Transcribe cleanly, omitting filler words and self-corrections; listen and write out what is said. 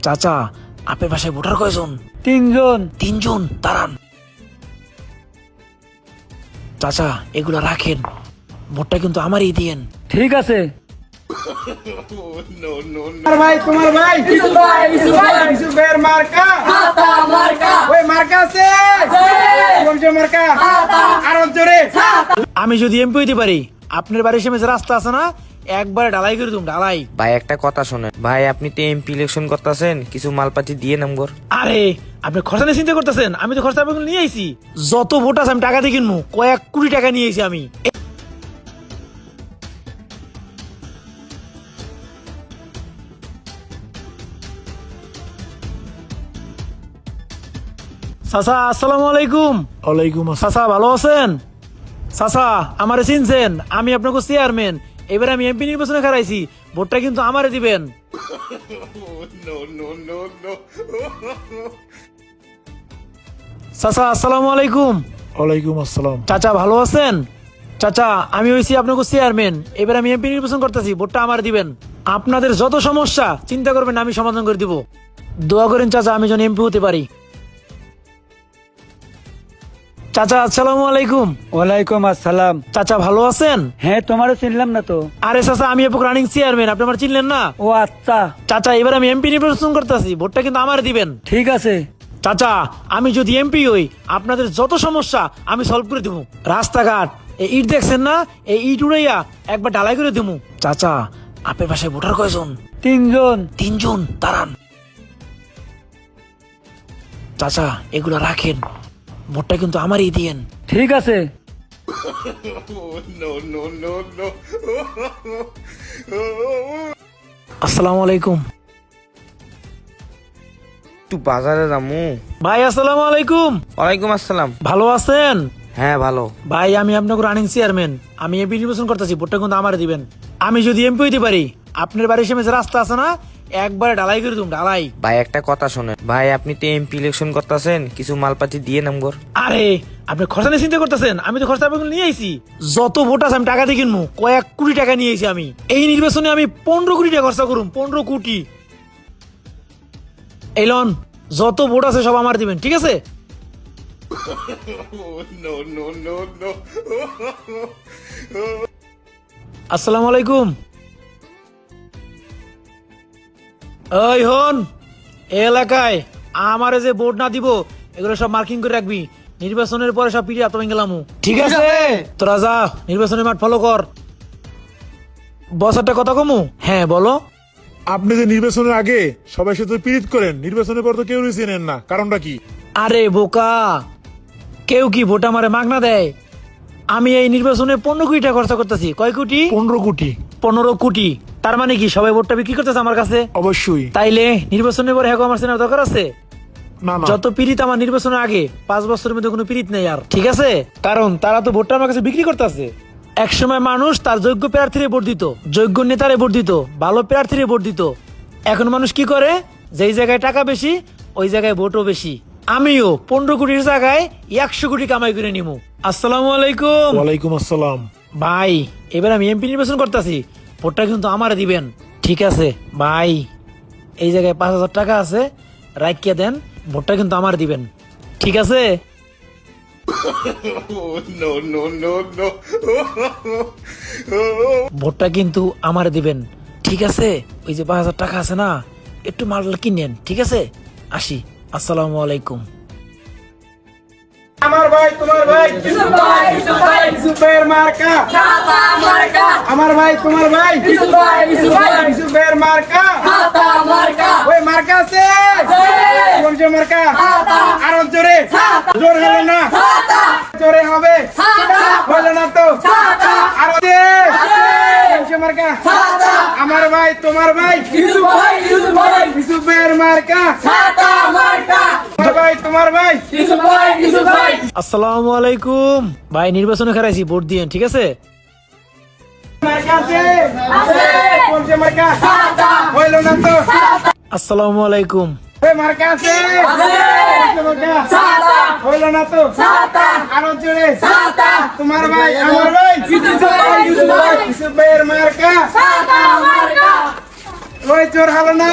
চাচা, আপনার বাসায় ভোটার কয়জন? তিনজন। তিনজন, দাঁড়ান। চাচা, এগুলো রাখেন, ভোটটা কিন্তু আমারই দিয়েন। ঠিক আছে। ভাই তোমার ভাই ইউসুফ ভাইয়ের মার্কা ওই মার্কা আছে মার্কা আরো জোরে। আমি যদি এমপি হইতে পারি, আপনার বাড়ির সামনে যে রাস্তা আছে না, একবারে ঢালাই করে দিম, ঢালাই। ভাই একটা কথা শোনেন ভাই, আপনি তো এমপি ইলেকশন করতেছেন, কিছু মালপাতি দিয়ে নামগর। আরে আপনি খরচা নিয়ে চিন্তা করতেছেন, আমি তো খরচা নিয়ে আইছি। যত ভোট আছে আমি টাকা দিয়ে কিনবো, কয়েক কোটি টাকা নিয়ে আইছি আমি। চাচা, আসসালামু আলাইকুম। ওয়ালাইকুম। চাচা ভালো আছেন? চাচা, আমারে চিনছেন? আমি আপনাকে চেয়ারম্যান, এবার আমি এমপি নির্বাচনে খারাইছি, ভোটটা কিন্তু আমারে দিবেন। চাচা, আসসালামু আলাইকুম। ওয়ালাইকুম আসসালাম। চাচা ভালো আছেন? চাচা, আমি হইছি আপনাকে চেয়ারম্যান, এবার আমি এমপি নির্বাচন করতেছি, ভোটটা আমার দিবেন। আপনাদের যত সমস্যা চিন্তা করবেন, আমি সমাধান করে দিব। দোয়া করেন চাচা, আমি যেন এমপি হতে পারি। চাচা, আসসালামু আলাইকুম। ওয়ালাইকুম আসসালাম। চাচা ভালো আছেন? হ্যাঁ, তোমারও চিনলাম না তো। আরে চাচা, আমি আপনাকে রানিং চেয়ারম্যান, আপনি আমার চিনলেন না? ও আচ্ছা, চাচা, এবার আমি এমপি নির্বাচন করতেছি, ভোটটা কিন্তু আমার দিবেন। ঠিক আছে। চাচা, আমি যদি এমপি হই, আপনাদের যত সমস্যা আমি সলভ করে দেবো। রাস্তাঘাট এই ইট দেখছেন না, এই ইট উড়াইয়া একবার ঢালাই করে দেবো। চাচা, আপনার বাসায় ভোটার কয়জন? তিনজন। তিনজন, দাঁড়ান। চাচা, এগুলো রাখেন, ভোটটা কিন্তু আমারই দিয়েন। ঠিক আছে। আসসালামু আলাইকুম। একটু বাজারে যামু। ভাই, আসসালামু আলাইকুম। ওয়ালাইকুম আসসালাম। ভালো আছেন? হ্যাঁ ভালো। ভাই, আমি আপনাকে রানিং চেয়ারম্যান, আমি এমপি নির্বাচন করতেছি, ভোটটা কিন্তু আমার দিবেন। আমি যদি এমপি হইতে পারি, আপনার বাড়ির সামনে যে রাস্তা আছে না, একবারে ঢালাই করে দিম, ঢালাই। ভাই একটা কথা শোনেন ভাই, আপনি তো এমপি ইলেকশন করতেছেন, কিছু মালপাতি দিয়ে নামগর। আরে আপনি খরচা নিয়ে চিন্তা করতেছেন, আমি তো খরচা নিয়ে আইছি। যত ভোট আছে আমি টাকা দিয়ে কিনবো, কয়েক কোটি টাকা নিয়ে আইছি আমি। এই নির্বাচনে আমি 15 কোটি টাকা খরচা করুম, 15 কোটি। এই লন, যত ভোট আছে সব আমার দিবেন, ঠিক আছে? আসসালামু আলাইকুম। ওই হন, এই এলাকায় আমারে যে ভোট না দিব, এগুলো সব মার্কিং করে রাখবি। নির্বাচনের পরে সব পিড়ি আতঙ্ক গেলাম। ঠিক আছে, তোরা যা, নির্বাচনের মাঠ ফলো কর। বস, একটা কথা কমু? হ্যাঁ বলো। আপনি যে নির্বাচনের আগে সবাই সাথে পীড়িত করেন, নির্বাচনের পর তো কেউ চেনেন না, কারণটা কি? আরে বোকা, কেউ কি ভোট আমারে মাগনা দেয়? আমি এই নির্বাচনে 15 কোটি টাকা খরচা করতেছি। কয় কোটি? 15 কোটি। 15 কোটি। তার মানে কি সবাই ভোটটা বিক্রি করতেছে আমার কাছে? অবশ্যই। তাইলে নির্বাচনের পরে হ্যাঁ আমার চেনার দরকার আছে? না না, যত পীড়িত আমার নির্বাচনের আগে, 5 বছরের মধ্যে কোনো পীড়িত নেই আর, ঠিক আছে? কারণ তারা তো ভোটটা আমার কাছে বিক্রি করতেছে। একসময় মানুষ তার যোগ্য প্রার্থীরে ভোট দিত, যোগ্য নেতারে ভোট দিত, ভালো প্রার্থীরে ভোট দিত। এখন মানুষ কি করে? যেই জায়গায় টাকা বেশি, ওই জায়গায় ভোটও বেশি। আমিও 15 কোটির জায়গায় 100 কোটি কামাই করে নিবো। আসসালামু আলাইকুম। ওয়ালাইকুম আসসালাম। ভাই, এবার আমি এমপি নির্বাচন করতেছি, ভোটটা কিন্তু আমার দিবেন, ঠিক আছে? ভাই, এই জায়গায় 5,000 টাকা আছে, রাখিয়ে দেন, ভোটটা কিন্তু আমার দিবেন, ঠিক আছে? ভোটটা কিন্তু আমার দিবেন, ঠিক আছে? ওই যে 5,000 টাকা আছে না, একটু মাল কিনেন, ঠিক আছে? আসি, আসসালামু আলাইকুম। আমার ভাই তোমার ভাই ইউসুফ ভাইয়ের মার্কা আমার ভাই তোমার ভাই ইউসুফ ভাইয়ের মার্কা ওই মার্কা আছে মার্কা আরো জোরে। জোর হলো না, জোরে হবে, হলো না তো আরো মার্কা। আমার ভাই তোমার ভাই ইউসুফ ভাইয়ের মার্কা ভাই তোমার ভাই আসসালামু আলাইকুম। ভাই, নির্বাচনে খারাইছি, ভোট দিয়েন, ঠিক আছে? আসসালামু আলাইকুম। মার্কা আছে হইল না তো আরো জোরে। তোমার ভাই আমার ভাই ইউসুফ ভাইয়ের মার্কা ওই জোর হলো না।